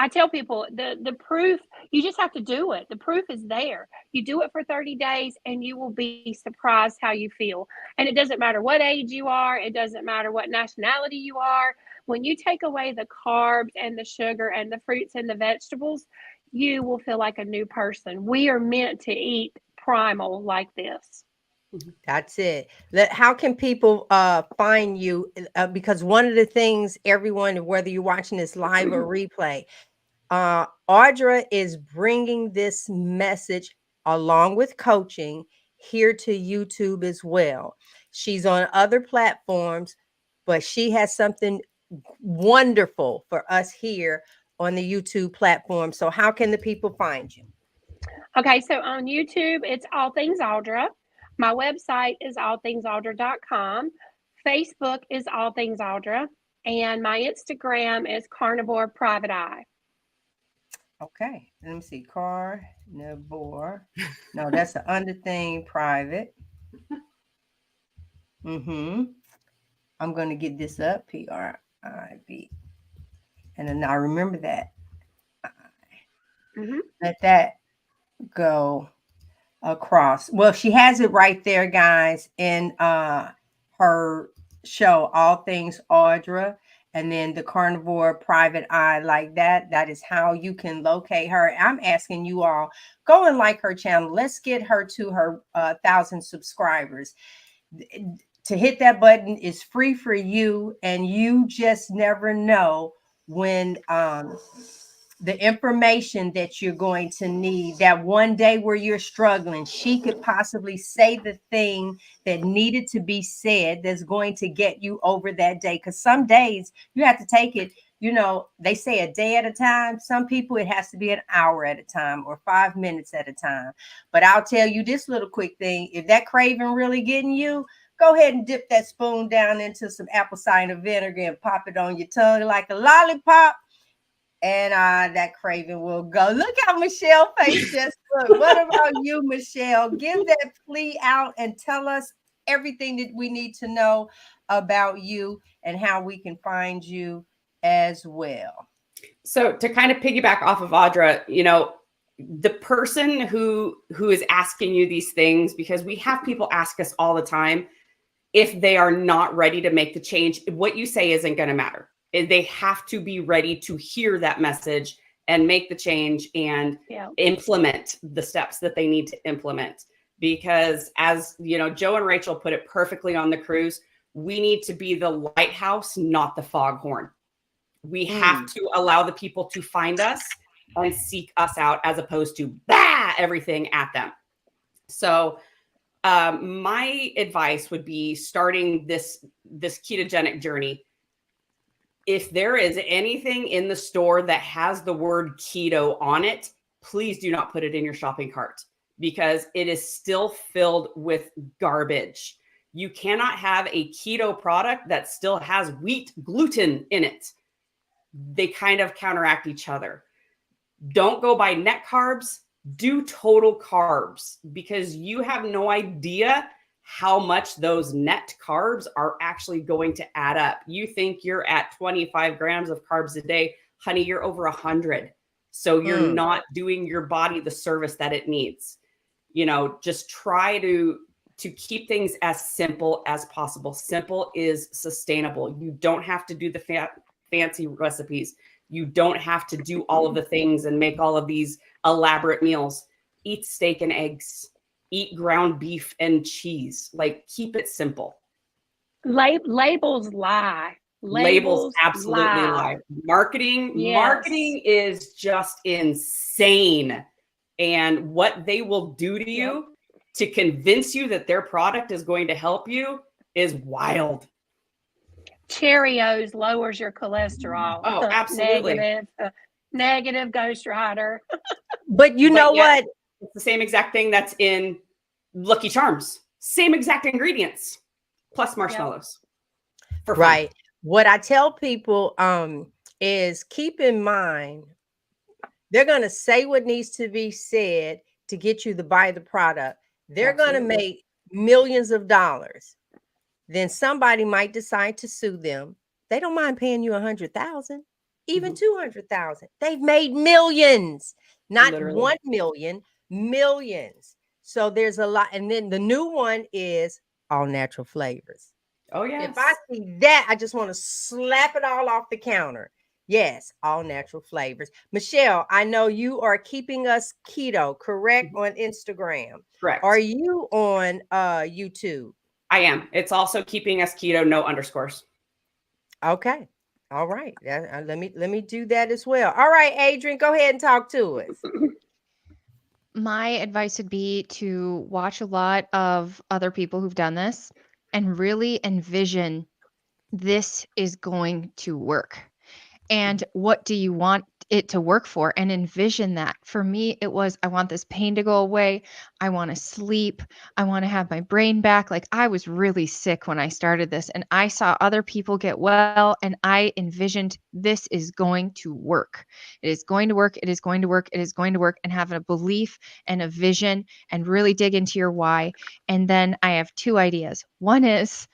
I tell people the proof, you just have to do it. The proof is there. You do it for 30 days and you will be surprised how you feel. And it doesn't matter what age you are. It doesn't matter what nationality you are. When you take away the carbs and the sugar and the fruits and the vegetables, you will feel like a new person. We are meant to eat primal like this. That's it. How can people find you? Because one of the things, everyone, whether you're watching this live or replay, Audra is bringing this message along with coaching here to YouTube as well. She's on other platforms, but she has something wonderful for us here on the YouTube platform. So how can the people find you? Okay, so on YouTube, it's All Things Audra. My website is allthingsaudra.com. Facebook is All Things Audra. And my Instagram is Carnivore Private Eye. Okay, let me see. Carnivore. No, that's the under thing private. I'm going to get this up. PRIV. And then I remember that. Let that go across. Well, she has it right there, guys, in her show, All Things Audra, and then the Carnivore Private Eye, like that. That is how you can locate her. I'm asking you all, go and like her channel. Let's get her to her 1,000 subscribers. To hit that button is free for you, and you just never know when the information that you're going to need, that one day where you're struggling, she could possibly say the thing that needed to be said that's going to get you over that day. Because some days you have to take it, you know, they say a day at a time. Some people, it has to be an hour at a time or 5 minutes at a time. But I'll tell you this little quick thing. If that craving really getting you, go ahead and dip that spoon down into some apple cider vinegar and pop it on your tongue like a lollipop. And that craving will go. Look how Michelle face just look. What about you, Michelle? Give that plea out and tell us everything that we need to know about you and how we can find you as well. So to kind of piggyback off of Audra, you know, the person who is asking you these things, because we have people ask us all the time, if they are not ready to make the change, what you say isn't going to matter. They have to be ready to hear that message and make the change and implement the steps that they need to implement. Because as you know, Joe and Rachel put it perfectly on the cruise, we need to be the lighthouse, not the foghorn. We have to allow the people to find us and seek us out, as opposed to everything at them. So my advice would be, starting this ketogenic journey, if there is anything in the store that has the word keto on it, please do not put it in your shopping cart, because it is still filled with garbage. You cannot have a keto product that still has wheat gluten in it. They kind of counteract each other. Don't go by net carbs, do total carbs, because you have no idea how much those net carbs are actually going to add up. You think you're at 25 grams of carbs a day, honey, you're over 100. So you're not doing your body the service that it needs. You know, just try to keep things as simple as possible. Simple is sustainable. You don't have to do the fancy recipes. You don't have to do all of the things and make all of these elaborate meals. Eat steak and eggs. Eat ground beef and cheese. Like, keep it simple. Labels lie. Labels absolutely lie. Marketing is just insane. And what they will do to you to convince you that their product is going to help you is wild. Cheerios lowers your cholesterol. Oh, absolutely. Negative Ghost Rider. But you know what? It's the same exact thing that's in Lucky Charms. Same exact ingredients, plus marshmallows. For fun. Right. What I tell people is, keep in mind, they're going to say what needs to be said to get you to buy the product. They're going to make millions of dollars. Then somebody might decide to sue them. They don't mind paying you $100,000, even $200,000. They've made millions, not Literally. 1 million, millions. So there's a lot. And then the new one is all natural flavors. Oh, yeah. If I see that, I just want to slap it all off the counter. Yes, all natural flavors. Michelle, I know you are keeping us keto, correct, on Instagram. Correct. Are you on YouTube? I am. It's also keeping us keto, no underscores. Okay. All right. Let me do that as well. All right, Adrian, go ahead and talk to us. My advice would be to watch a lot of other people who've done this and really envision this is going to work. And what do you want it to work for? And envision that. For me, it was I want this pain to go away. I want to sleep. I want to have my brain back. Like I was really sick when I started this, and I saw other people get well, and I envisioned this is going to work. It is going to work. It is going to work. It is going to work. And have a belief and a vision and really dig into your why. And then I have two ideas. One is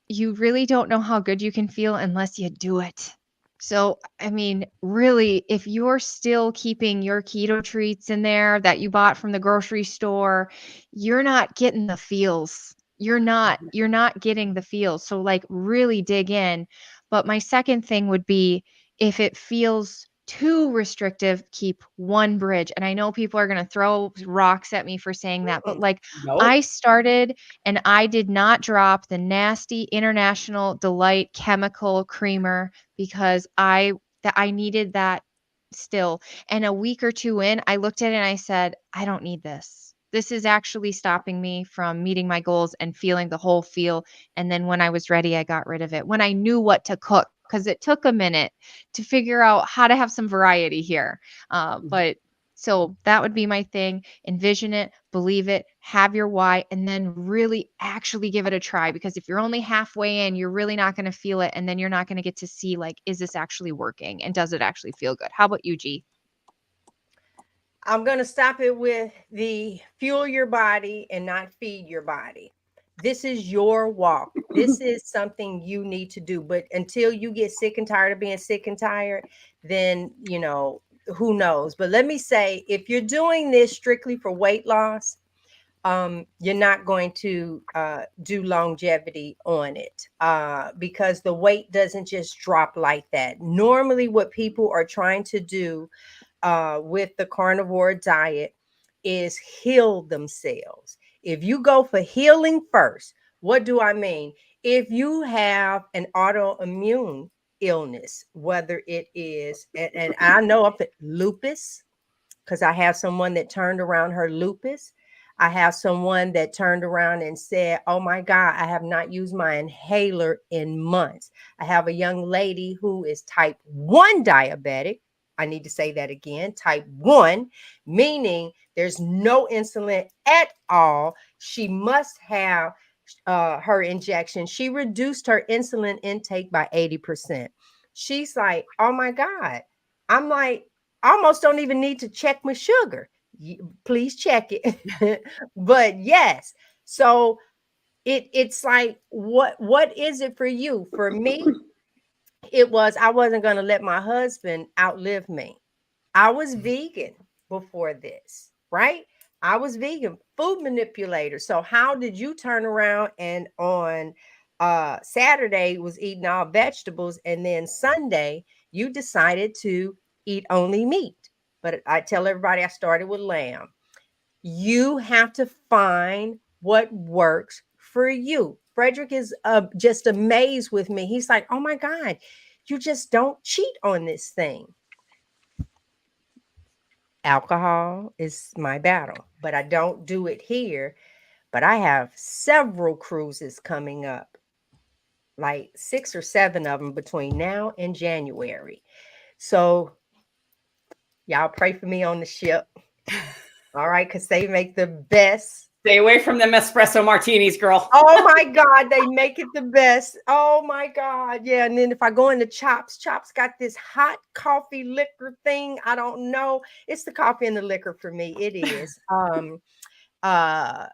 you really don't know how good you can feel unless you do it. So, I mean, really, if you're still keeping your keto treats in there that you bought from the grocery store, you're not getting the feels. You're not getting the feels. So like really dig in. But my second thing would be if it feels too restrictive, keep one bridge. And I know people are going to throw rocks at me for saying that, but like Nope. I started and I did not drop the nasty International Delight chemical creamer because I needed that still. And a week or two in, I looked at it and I said, I don't need this. This is actually stopping me from meeting my goals and feeling the whole feel. And then when I was ready, I got rid of it. When I knew what to cook, because it took a minute to figure out how to have some variety here. But so that would be my thing. Envision it, believe it, have your why, and then really actually give it a try. Because if you're only halfway in, you're really not going to feel it. And then you're not going to get to see, like, is this actually working? And does it actually feel good? How about you, G? I'm going to stop it with the fuel your body and not feed your body. This is your walk. This is something you need to do. But until you get sick and tired of being sick and tired, then, who knows? But let me say, if you're doing this strictly for weight loss, you're not going to do longevity on it because the weight doesn't just drop like that. Normally, what people are trying to do with the carnivore diet is heal themselves. If you go for healing first, what do I mean? If you have an autoimmune illness, whether it is, and I know of it, lupus, because I have someone that turned around her lupus. I have someone that turned around and said, oh my God, I have not used my inhaler in months. I have a young lady who is type 1 diabetic. I need to say that again, type 1, meaning there's no insulin at all. She must have her injection. She reduced her insulin intake by 80%. She's like, oh my God. I'm like, I almost don't even need to check my sugar. Please check it. But yes, so it's like, what is it for you? For me, it was I wasn't going to let my husband outlive me. I was vegan before this, right? I was vegan, food manipulator. So how did you turn around and on Saturday was eating all vegetables, and then Sunday you decided to eat only meat? But I tell everybody I started with lamb. You have to find what works for you. Frederick is just amazed with me. He's like, oh my God, you just don't cheat on this thing. Alcohol is my battle, but I don't do it here. But I have several cruises coming up, like 6 or 7 of them between now and January. So y'all pray for me on the ship. All right, because they make the best. Stay away from them espresso martinis, girl. Oh my God, they make it the best. Oh my God. Yeah. And then if I go into Chops got this hot coffee liquor thing. I don't know. It's the coffee and the liquor for me. It is. But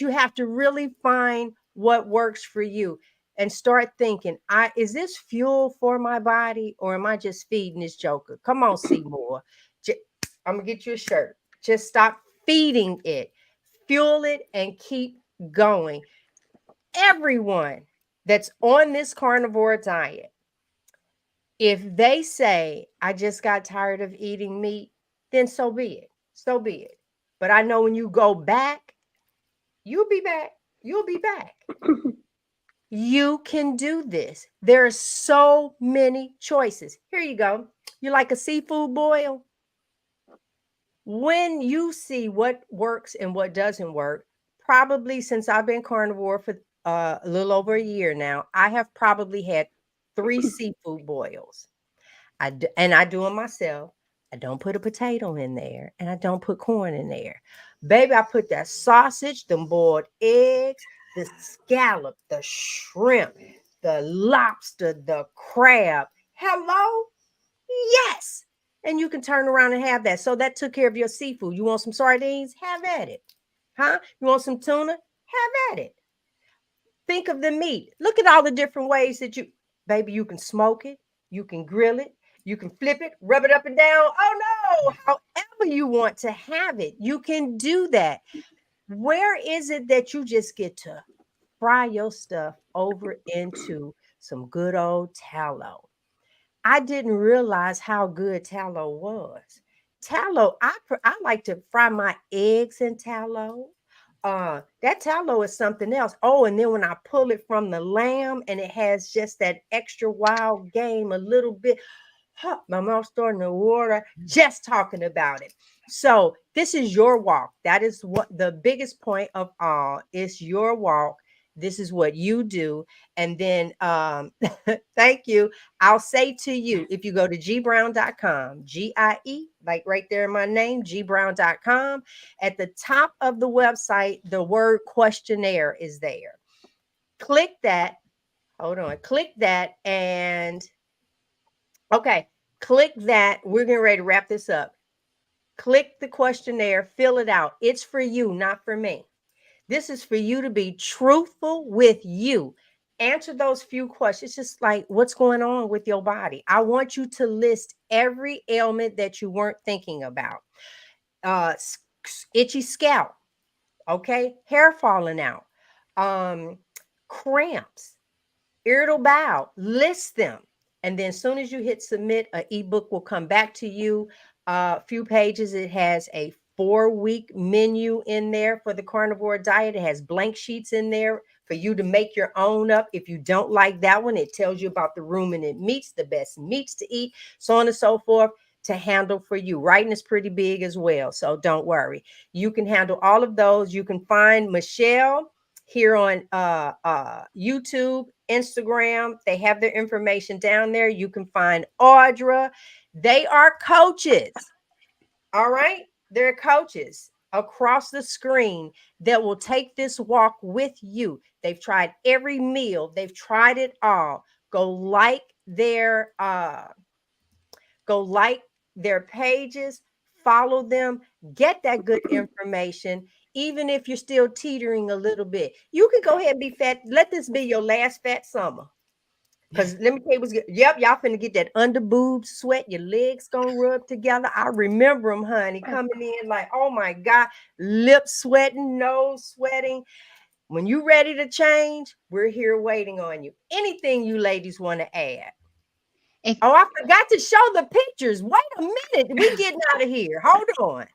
you have to really find what works for you and start thinking, is this fuel for my body, or am I just feeding this joker? Come on, Seymour. I'm gonna get you a shirt. Just stop feeding it. Fuel it and keep going. Everyone that's on this carnivore diet, If they say, I just got tired of eating meat, then so be it. So be it. But I know when you go back, you'll be back. You'll be back. You can do this. There are so many choices. Here you go. You like a seafood boil? When you see what works and what doesn't work, probably since I've been carnivore for a little over a year now, I have probably had 3 seafood boils. And I do them myself. I don't put a potato in there, and I don't put corn in there. Baby, I put that sausage, them boiled eggs, the scallop, the shrimp, the lobster, the crab. Hello? Yes. And you can turn around and have that. So that took care of your seafood. You want some sardines? Have at it. Huh? You want some tuna? Have at it. Think of the meat. Look at all the different ways that baby, you can smoke it, you can grill it, you can flip it, rub it up and down. Oh no, however you want to have it, you can do that. Where is it that you just get to fry your stuff over into some good old tallow? I didn't realize how good tallow was. Tallow, I like to fry my eggs in tallow. That tallow is something else. Oh, and then when I pull it from the lamb and it has just that extra wild game, a little bit, my mouth's starting to water just talking about it. So this is your walk. That is what the biggest point of all is, your walk. This is what you do. And then thank you. I'll say to you, if you go to gbrown.com, GIE, like right there in my name, gbrown.com, at the top of the website, the word questionnaire is there. Click that. Hold on. Click that. And okay, click that. We're getting ready to wrap this up. Click the questionnaire, fill it out. It's for you, not for me. This is for you to be truthful with you. Answer those few questions. It's just like, what's going on with your body? I want you to list every ailment that you weren't thinking about. Itchy scalp, okay? Hair falling out, cramps, irritable bowel, list them. And then as soon as you hit submit, an ebook will come back to you. A few pages. It has a 4-week menu in there for the carnivore diet. It has blank sheets in there for you to make your own up. If you don't like that one, it tells you about the ruminant meats, the best meats to eat, so on and so forth, to handle for you. Writing is pretty big as well, so don't worry. You can handle all of those. You can find Michelle here on YouTube, Instagram. They have their information down there. You can find Audra. They are coaches. All right. They're coaches across the screen that will take this walk with you. They've tried every meal. They've tried it all. Go like their pages, follow them, get that good information. Even if you're still teetering a little bit, you can go ahead and be fat. Let this be your last fat summer. Because let me tell you what's good. Yep, y'all finna get that under boob sweat. Your legs gonna rub together. I remember them, honey, coming in like, oh my God, lips sweating, nose sweating. When you ready to change, we're here waiting on you. Anything you ladies want to add? I forgot to show the pictures. Wait a minute. We getting out of here. Hold on.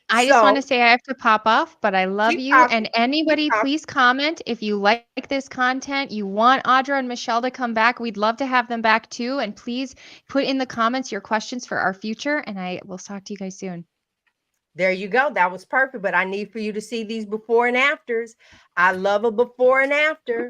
I just want to say I have to pop off, but I love you. Talking. And anybody, please comment if you like this content. You want Audra and Michelle to come back. We'd love to have them back too. And please put in the comments your questions for our future. And I will talk to you guys soon. There you go. That was perfect. But I need for you to see these before and afters. I love a before and after.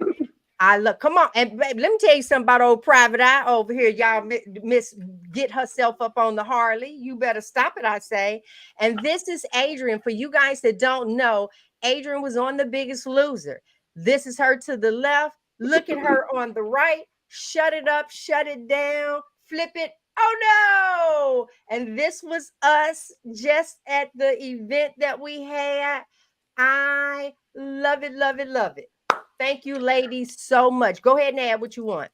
Come on. And baby, let me tell you something about old Private Eye over here. Y'all miss get herself up on the Harley. You better stop it, I say. And this is Adrian. For you guys that don't know, Adrian was on The Biggest Loser. This is her to the left. Look at her on the right. Shut it up, shut it down, flip it. Oh no. And this was us just at the event that we had. I love it, love it, love it. Thank you, ladies, so much. Go ahead and add what you want.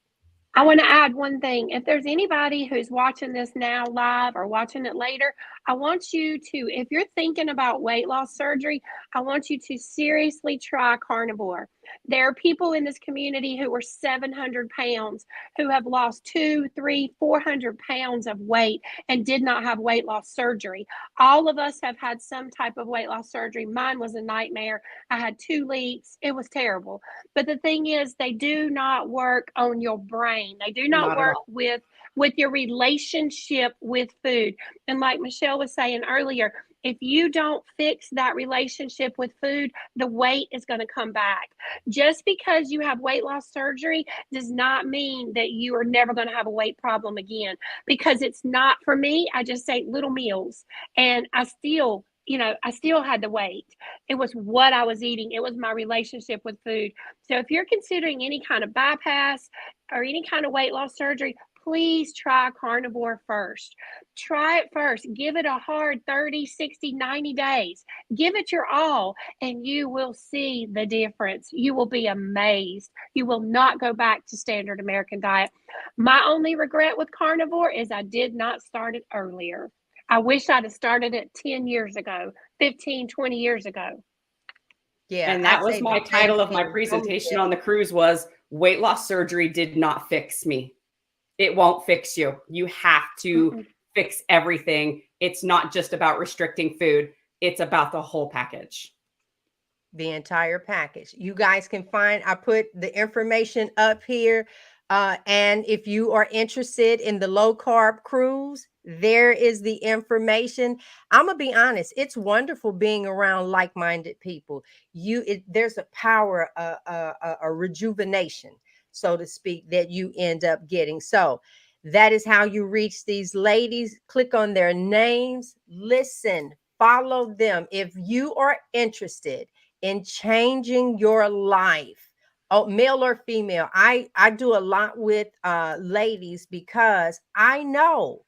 I want to add one thing. If there's anybody who's watching this now live or watching it later, I want you to, if you're thinking about weight loss surgery, I want you to seriously try Carnivore. There are people in this community who are 700 pounds who have lost 200, 300, 400 pounds of weight and did not have weight loss surgery. All of us have had some type of weight loss surgery. Mine was a nightmare. I had 2 leaks. It was terrible. But the thing is, they do not work on your brain. They do not Not at work all. with your relationship with food. And like Michelle was saying earlier, if you don't fix that relationship with food, the weight is going to come back. Just because you have weight loss surgery does not mean that you are never going to have a weight problem again, because it's not. For me, I just ate little meals and I still had the weight. It was what I was eating. It was my relationship with food. So if you're considering any kind of bypass or any kind of weight loss surgery, please try Carnivore first. Try it first. Give it a hard 30, 60, 90 days. Give it your all, and you will see the difference. You will be amazed. You will not go back to standard American diet. My only regret with Carnivore is I did not start it earlier. I wish I'd have started it 10 years ago, 15, 20 years ago. Yeah, And that I was say my the same title of my thing. presentation on the cruise was weight loss surgery did not fix me. It won't fix you. You have to fix everything. It's not just about restricting food. It's about the whole package. The entire package. You guys can find, I put the information up here. And if you are interested in the low carb cruise, there is the information. I'm gonna be honest, it's wonderful being around like-minded people. There's a power, a rejuvenation, so to speak, that you end up getting. So that is how you reach these ladies. Click on their names, listen, follow them. If you are interested in changing your life, oh, male or female, I do a lot with ladies, because I know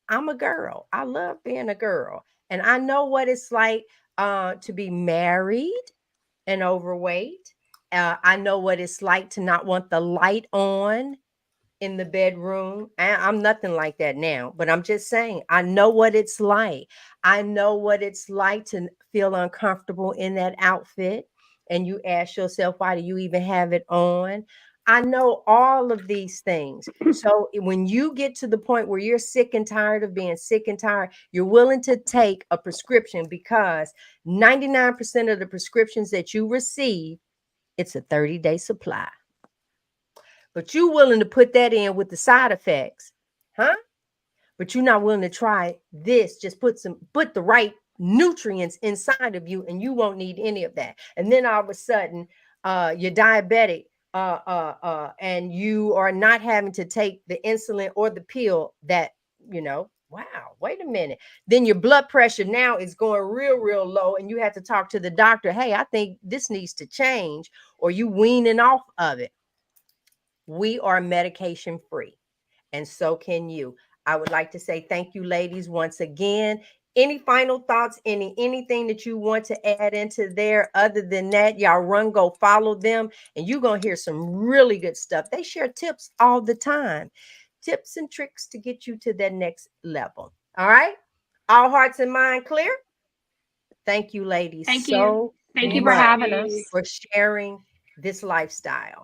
I'm a girl. I love being a girl, and I know what it's like to be married and overweight. I know what it's like to not want the light on in the bedroom. I'm nothing like that now, but I'm just saying, I know what it's like. I know what it's like to feel uncomfortable in that outfit. And you ask yourself, why do you even have it on? I know all of these things. So when you get to the point where you're sick and tired of being sick and tired, you're willing to take a prescription, because 99% of the prescriptions that you receive, it's a 30-day supply. But you willing to put that in with the side effects, huh? But you're not willing to try this. Just put the right nutrients inside of you, and you won't need any of that. And then all of a sudden, you're diabetic, and you are not having to take the insulin or the pill that, wow, wait a minute. Then your blood pressure now is going real, real low, and you have to talk to the doctor. Hey, I think this needs to change, or you weaning off of it. We are medication free, and so can you. I would like to say thank you, ladies, once again. Any final thoughts, anything that you want to add into there? Other than that, y'all run, go follow them, and you're going to hear some really good stuff. They share tips all the time, tips and tricks to get you to that next level. All right. All hearts and mind clear. Thank you, ladies. Thank you. Thank you for much having us. for sharing this lifestyle.